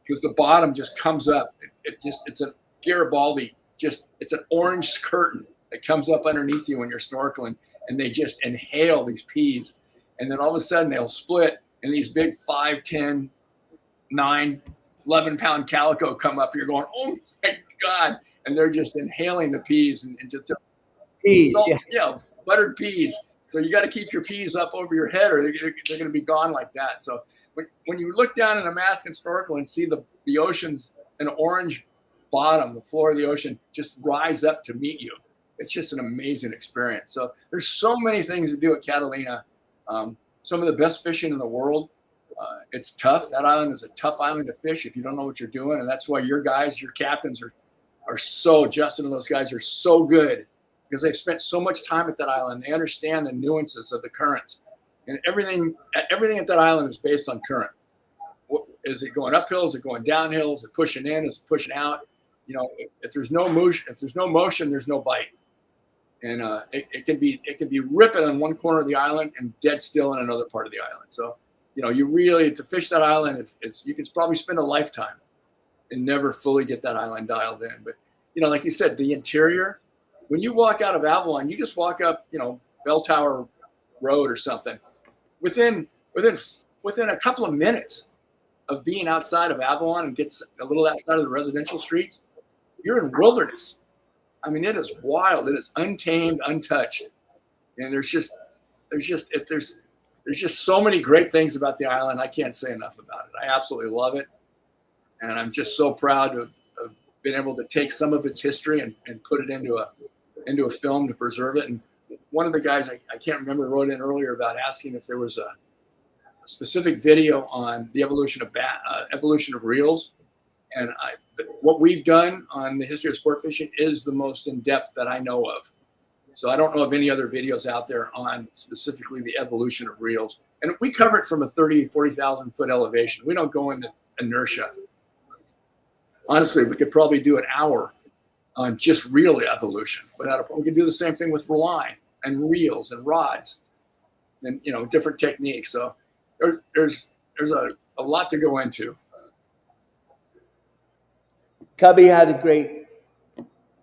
because the bottom just comes up. It's a Garibaldi, it's an orange curtain that comes up underneath you when you're snorkeling, and they just inhale these peas. And then all of a sudden they'll split and these big 5, 10, 9, 11-pound calico come up. You're going, oh my God. And they're just inhaling the peas and just Peas, salt, buttered peas. So you got to keep your peas up over your head or they're going to be gone like that. So when you look down in a mask and snorkel and see the ocean's an orange bottom, the floor of the ocean just rise up to meet you, it's just an amazing experience. So there's so many things to do at Catalina. Some of the best fishing in the world. It's tough. That island is a tough island to fish if you don't know what you're doing. And that's why your guys, your captains are so, Justin and those guys are so good because they've spent so much time at that island. They understand the nuances of the currents. And everything at that island is based on current. Is it going uphill? Is it going downhill? Is it pushing in? Is it pushing out? You know, if there's no motion, there's no bite. And it can be ripping on one corner of the island and dead still in another part of the island. So, you know, you really, to fish that island, you can probably spend a lifetime and never fully get that island dialed in. But, you know, like you said, the interior, when you walk out of Avalon, you just walk up, you know, Bell Tower Road or something. Within a couple of minutes of being outside of Avalon and gets a little outside of the residential streets, you're in wilderness. I mean, it is wild. It is untamed, untouched. And there's just so many great things about the island. I can't say enough about it. I absolutely love it. And I'm just so proud to have been able to take some of its history and put it into a film to preserve it. And one of the guys, I can't remember, wrote in earlier about asking if there was a specific video on the evolution of reels. And what we've done on the history of sport fishing is the most in-depth that I know of. So I don't know of any other videos out there on specifically the evolution of reels. And we cover it from a 30,000, 40,000 foot elevation. We don't go into inertia. Honestly, we could probably do an hour on just reel evolution. We could do the same thing with line and reels and rods and, you know, different techniques. So there's a lot to go into. Cubby had a great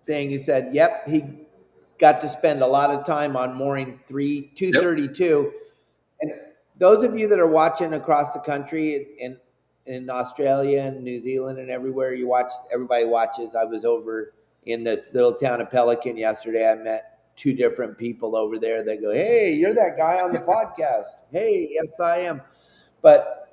thing. He said, yep, he got to spend a lot of time on mooring 232. Yep. And those of you that are watching across the country in Australia and New Zealand and everywhere everybody watches. I was over in the little town of Pelican yesterday. I met 2 different people over there that go, hey, you're that guy on the podcast. Hey, yes, I am. But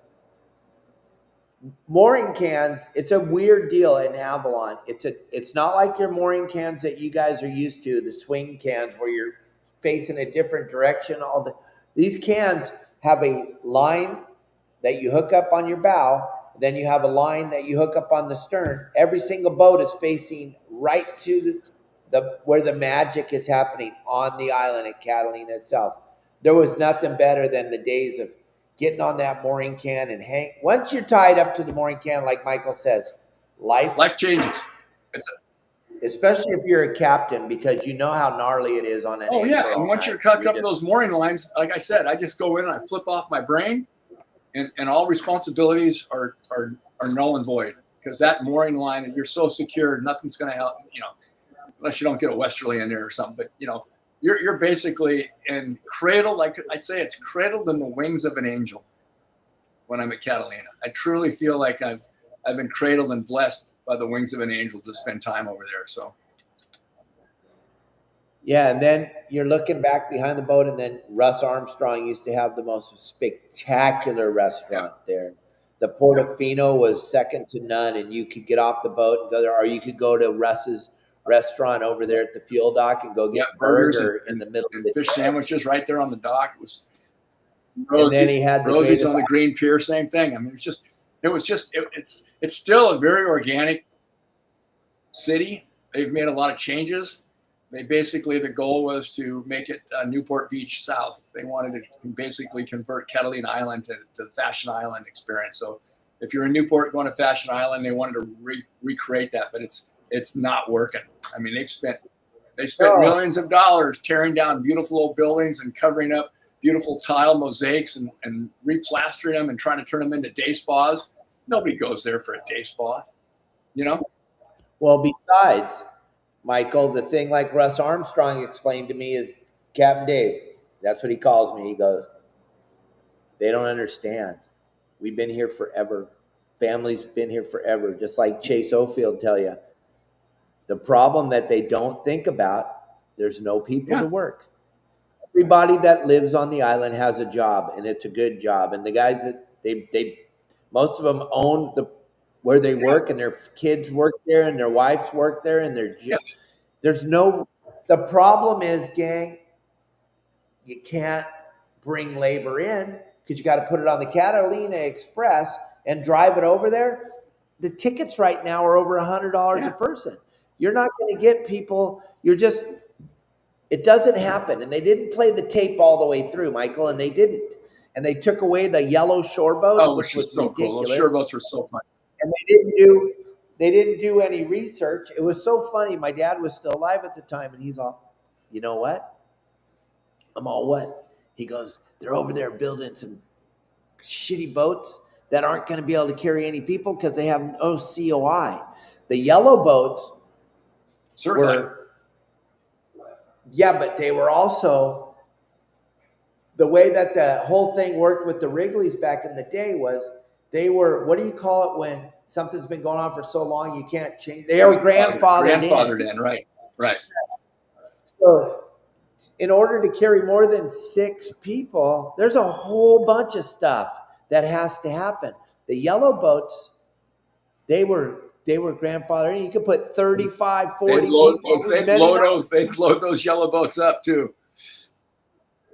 mooring cans, it's a weird deal in Avalon. It's not like your mooring cans that you guys are used to, the swing cans where you're facing a different direction. These cans have a line that you hook up on your bow, then you have a line that you hook up on the stern. Every single boat is facing right to where the magic is happening on the island at Catalina itself. There was nothing better than the days of getting on that mooring can and once you're tied up to the mooring can, like Michael says, life changes. especially if you're a captain, because you know how gnarly it is on an Oh anchor. yeah, and all once night. you're cocked up those mooring lines, like I said, I just go in and I flip off my brain, and all responsibilities are null and void, because that mooring line, you're so secure, nothing's going to help, unless you don't get a westerly in there or something. But you're basically in cradle, like I say, it's cradled in the wings of an angel. When I'm at Catalina, I truly feel like I've been cradled and blessed by the wings of an angel to spend time over there. So. Yeah, and then you're looking back behind the boat, and then Russ Armstrong used to have the most spectacular restaurant there. The Portofino was second to none, and you could get off the boat and go there, or you could go to Russ's restaurant over there at the fuel dock and go get burger in the middle and of the fish sandwiches right there on the dock. It was and then he had the Rosie's on the Green Pier, same thing. I mean, it's still a very organic city. They've made a lot of changes. They basically, the goal was to make it Newport Beach South. They wanted to basically convert Catalina Island to the Fashion Island experience. So if you're in Newport going to Fashion Island, they wanted to recreate that, but it's not working. I mean, they spent millions of dollars tearing down beautiful old buildings and covering up beautiful tile mosaics and replastering them and trying to turn them into day spas. Nobody goes there for a day spa, Well, besides, Michael, the thing like Russ Armstrong explained to me is Captain Dave. That's what he calls me. He goes, they don't understand. We've been here forever. Family's been here forever. Just like Chase Ofield tell you. The problem that they don't think about, there's no people to work. Everybody that lives on the island has a job, and it's a good job. And the guys that they most of them own where they work, and their kids work there, and their wives work there, and the problem is, gang, you can't bring labor in because you got to put it on the Catalina Express and drive it over there. The tickets right now are over $100 a person. You're not going to get people. It doesn't happen. And they didn't play the tape all the way through, Michael, and they didn't. And they took away the yellow shore boats, which was so ridiculous. Cool. Those shore boats were so fun. And they didn't do any research. It was so funny. My dad was still alive at the time, and he's all, you know what? I'm all what? He goes, they're over there building some shitty boats that aren't going to be able to carry any people because they have no COI. The yellow boats were, but they were also, the way that the whole thing worked with the Wrigley's back in the day was they were, what do you call it when something's been going on for so long you can't change? They were grandfathered in. Right. So in order to carry more than 6 people, there's a whole bunch of stuff that has to happen. The yellow boats, they were grandfathered in. You could put 35, 40 people. They'd load those yellow boats up too.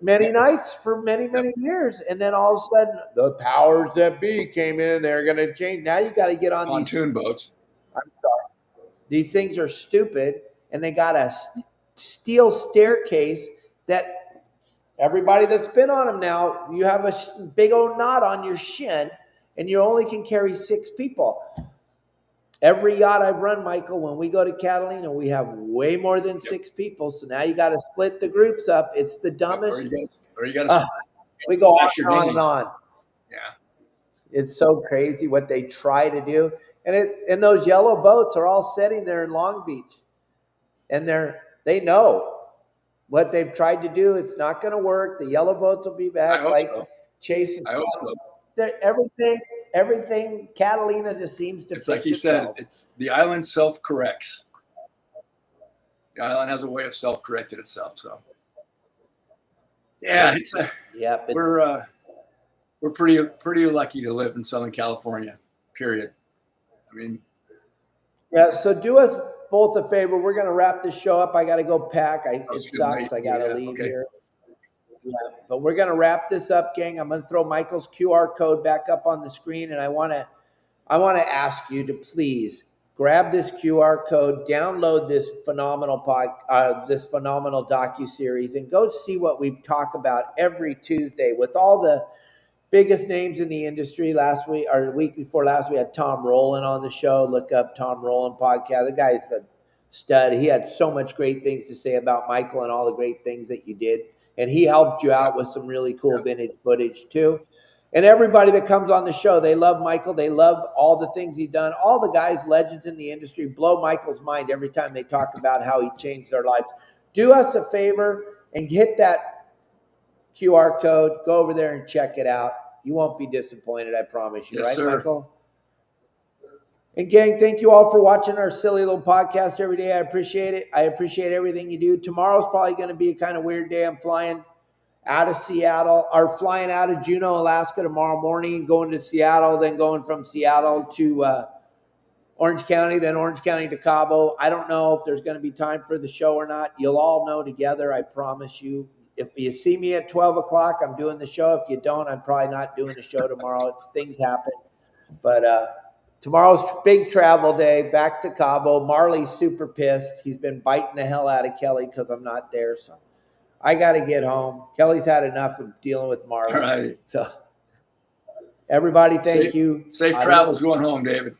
Many nights for many, many years. And then all of a sudden, the powers that be came in and they're going to change. Now you got to get on pontoon boats. I'm sorry. These things are stupid, and they got a steel staircase that everybody that's been on them now, you have a big old knot on your shin, and you only can carry 6 people. Every yacht I've run, Michael, when we go to Catalina, we have way more than 6 people. So now you got to split the groups up. It's the dumbest. Or you got to. We go on and on. Yeah. It's so crazy what they try to do. And those yellow boats are all sitting there in Long Beach. And they know what they've tried to do. It's not going to work. The yellow boats will be back chasing. I hope so. Everything Catalina just seems to fix like you said, it's the island self-corrects. The island has a way of self-correcting itself. So yeah, we're pretty lucky to live in Southern California, period. I mean, yeah, so do us both a favor. We're going to wrap this show up. I got to go pack. It sucks. I got to leave here. Yeah, but we're going to wrap this up, gang. I'm going to throw Michael's QR code back up on the screen, and I want to ask you to please grab this QR code, download this phenomenal docuseries, and go see what we talk about every Tuesday with all the biggest names in the industry. Last week or the week before last, we had Tom Rowland on the show. Look up Tom Rowland podcast. The guy's a stud. He had so much great things to say about Michael and all the great things that you did. And he helped you out with some really cool vintage footage too. And everybody that comes on the show, they love Michael. They love all the things he's done. All the guys, legends in the industry, blow Michael's mind every time they talk about how he changed their lives. Do us a favor and hit that QR code. Go over there and check it out. You won't be disappointed, I promise you. Yes, right, sir. Michael? And gang, thank you all for watching our silly little podcast every day. I appreciate it. I appreciate everything you do. Tomorrow's probably going to be a kind of weird day. I'm flying out of Seattle, or flying out of Juneau, Alaska tomorrow morning, going to Seattle, then going from Seattle to Orange County, then Orange County to Cabo. I don't know if there's going to be time for the show or not. You'll all know together, I promise you. If you see me at 12 o'clock, I'm doing the show. If you don't, I'm probably not doing the show tomorrow. Things happen. But tomorrow's big travel day, back to Cabo. Marley's super pissed. He's been biting the hell out of Kelly because I'm not there. So I got to get home. Kelly's had enough of dealing with Marley. All right. So everybody, thank you. Safe travels going home, David.